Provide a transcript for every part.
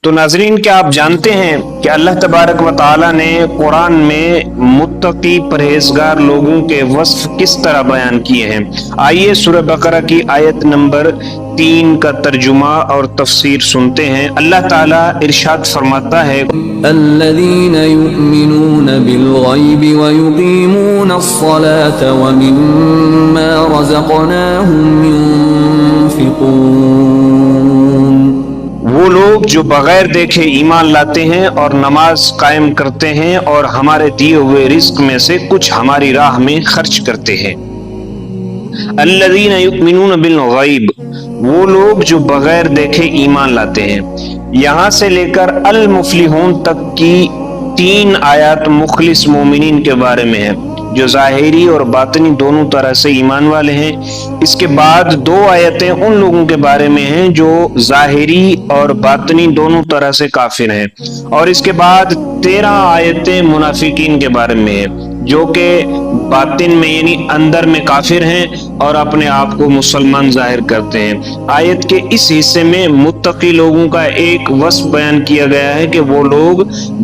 تو ناظرین، کیا آپ جانتے ہیں کہ اللہ تبارک و تعالی نے قرآن میں متقی پرہیزگار لوگوں کے وصف کس طرح بیان کیے ہیں؟ آئیے سورہ بقرہ کی آیت نمبر 3 کا ترجمہ اور تفسیر سنتے ہیں۔ اللہ تعالیٰ ارشاد فرماتا ہے، الذين يؤمنون بالغيب ويقيمون الصلاة ومما رزقناهم ينفقون۔ وہ لوگ جو بغیر دیکھے ایمان لاتے ہیں اور نماز قائم کرتے ہیں اور ہمارے دیے ہوئے رزق میں سے کچھ ہماری راہ میں خرچ کرتے ہیں۔ الذین یؤمنون بالغیب، وہ لوگ جو بغیر دیکھے ایمان لاتے ہیں۔ یہاں سے لے کر المفلحون تک کی 3 آیات مخلص مومنین کے بارے میں ہیں، جو ظاہری اور باطنی دونوں طرح سے ایمان والے ہیں۔ اس کے بعد 2 آیتیں ان لوگوں کے بارے میں ہیں جو ظاہری اور باطنی دونوں طرح سے کافر ہیں، اور اس کے بعد 13 آیتیں منافقین کے بارے میں ہیں، جو کہ باطن میں یعنی اندر میں کافر ہیں اور اپنے آپ کو مسلمان ظاہر کرتے ہیں۔ آیت کے اس حصے میں متقی لوگوں کا ایک وصف بیان کیا گیا ہے کہ وہ لوگ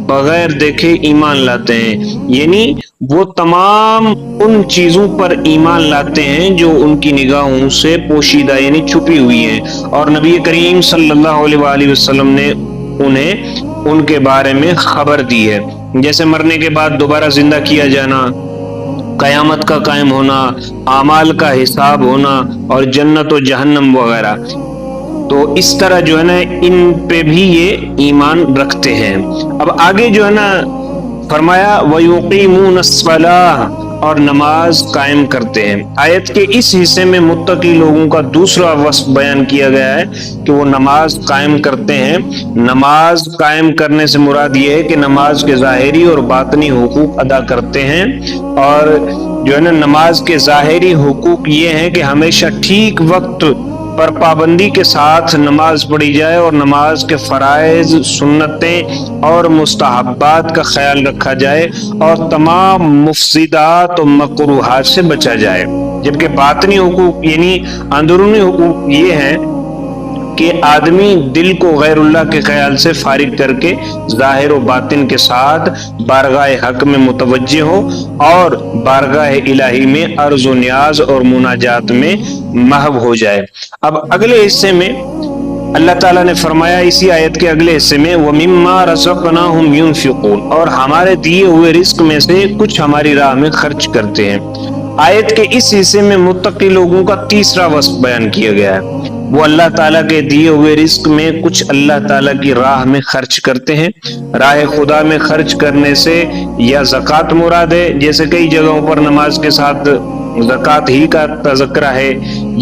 بغیر دیکھے ایمان لاتے ہیں، یعنی وہ تمام ان چیزوں پر ایمان لاتے ہیں جو ان کی نگاہوں سے پوشیدہ یعنی چھپی ہوئی ہیں، اور نبی کریم صلی اللہ علیہ وآلہ وسلم نے انہیں ان کے بارے میں خبر دی ہے، جیسے مرنے کے بعد دوبارہ زندہ کیا جانا، قیامت کا قائم ہونا، اعمال کا حساب ہونا اور جنت و جہنم وغیرہ۔ تو اس طرح جو ہے نا ان پہ بھی یہ ایمان رکھتے ہیں۔ اب آگے جو ہے نا فرمایا وَيُقِيمُونَ الصَّلَاةَ، اور نماز قائم کرتے ہیں۔ آیت کے اس حصے میں متقی لوگوں کا دوسرا وصف بیان کیا گیا ہے کہ وہ نماز قائم کرتے ہیں۔ نماز قائم کرنے سے مراد یہ ہے کہ نماز کے ظاہری اور باطنی حقوق ادا کرتے ہیں، اور جو ہے نا نماز کے ظاہری حقوق یہ ہیں کہ ہمیشہ ٹھیک وقت پر پابندی کے ساتھ نماز پڑھی جائے اور نماز کے فرائض، سنتیں اور مستحبات کا خیال رکھا جائے اور تمام مفسدات و مکروہات سے بچا جائے۔ جبکہ باطنی حقوق یعنی اندرونی حقوق یہ ہیں کہ آدمی دل کو غیر اللہ کے خیال سے فارغ کر کے ظاہر و باطن کے ساتھ بارگاہ حق میں متوجہ ہو اور بارگاہ الہی میں عرض و نیاز اور مناجات میں محو ہو جائے۔ اب اگلے حصے میں اللہ تعالیٰ نے فرمایا اسی آیت کے اگلے حصے میں وَمِمَّا رَزَقْنَاهُمْ يُنْفِقُونَ، اور ہمارے دیے ہوئے رزق میں سے کچھ ہماری راہ میں خرچ کرتے ہیں۔ آیت کے اس حصے میں متقی لوگوں کا تیسرا وصف بیان کیا گیا ہے، وہ اللہ تعالیٰ کے دیے ہوئے رزق میں کچھ اللہ تعالیٰ کی راہ میں خرچ کرتے ہیں۔ راہ خدا میں خرچ کرنے سے یا زکوٰۃ مراد ہے، جیسے کئی جگہوں پر نماز کے ساتھ زکوٰۃ ہی کا تذکرہ ہے،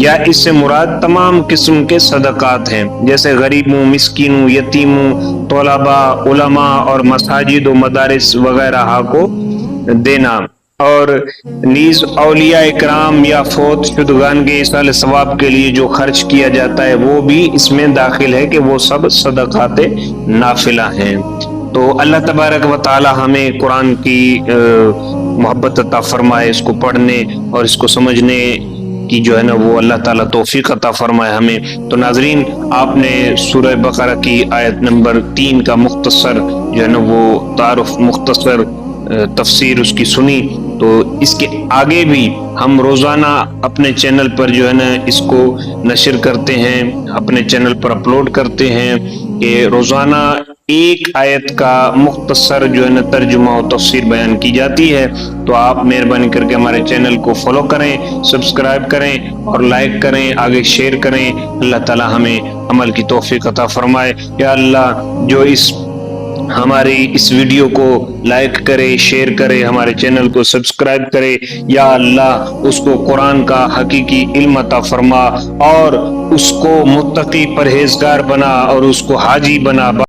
یا اس سے مراد تمام قسم کے صدقات ہیں، جیسے غریبوں، مسکینوں، یتیموں، طلباء، علماء اور مساجد و مدارس وغیرہ کو دینا، اور نیز اولیاء اکرام یا فوت شدگان کے ایصال ثواب کے لیے جو خرچ کیا جاتا ہے وہ بھی اس میں داخل ہے کہ وہ سب صدقات نافلہ ہیں۔ تو اللہ تبارک و تعالی ہمیں قرآن کی محبت عطا فرمائے، اس کو پڑھنے اور اس کو سمجھنے کی جو ہے نا وہ اللہ تعالیٰ توفیق عطا فرمائے ہمیں۔ تو ناظرین، آپ نے سورہ بقرہ کی آیت نمبر 3 کا مختصر جو ہے نا وہ تعارف، مختصر تفسیر اس کی سنی۔ تو اس کے آگے بھی ہم روزانہ اپنے چینل پر جو ہے نا اس کو نشر کرتے ہیں، اپنے چینل پر اپلوڈ کرتے ہیں کہ روزانہ ایک آیت کا مختصر جو ہے نا ترجمہ و تفسیر بیان کی جاتی ہے۔ تو آپ مہربانی کر کے ہمارے چینل کو فالو کریں، سبسکرائب کریں اور لائک کریں، آگے شیئر کریں۔ اللہ تعالی ہمیں عمل کی توفیق عطا فرمائے۔ یا اللہ، جو ہماری اس ویڈیو کو لائک کرے، شیئر کرے، ہمارے چینل کو سبسکرائب کرے، یا اللہ اس کو قرآن کا حقیقی علم عطا فرما اور اس کو متقی پرہیزگار بنا اور اس کو حاجی بنا۔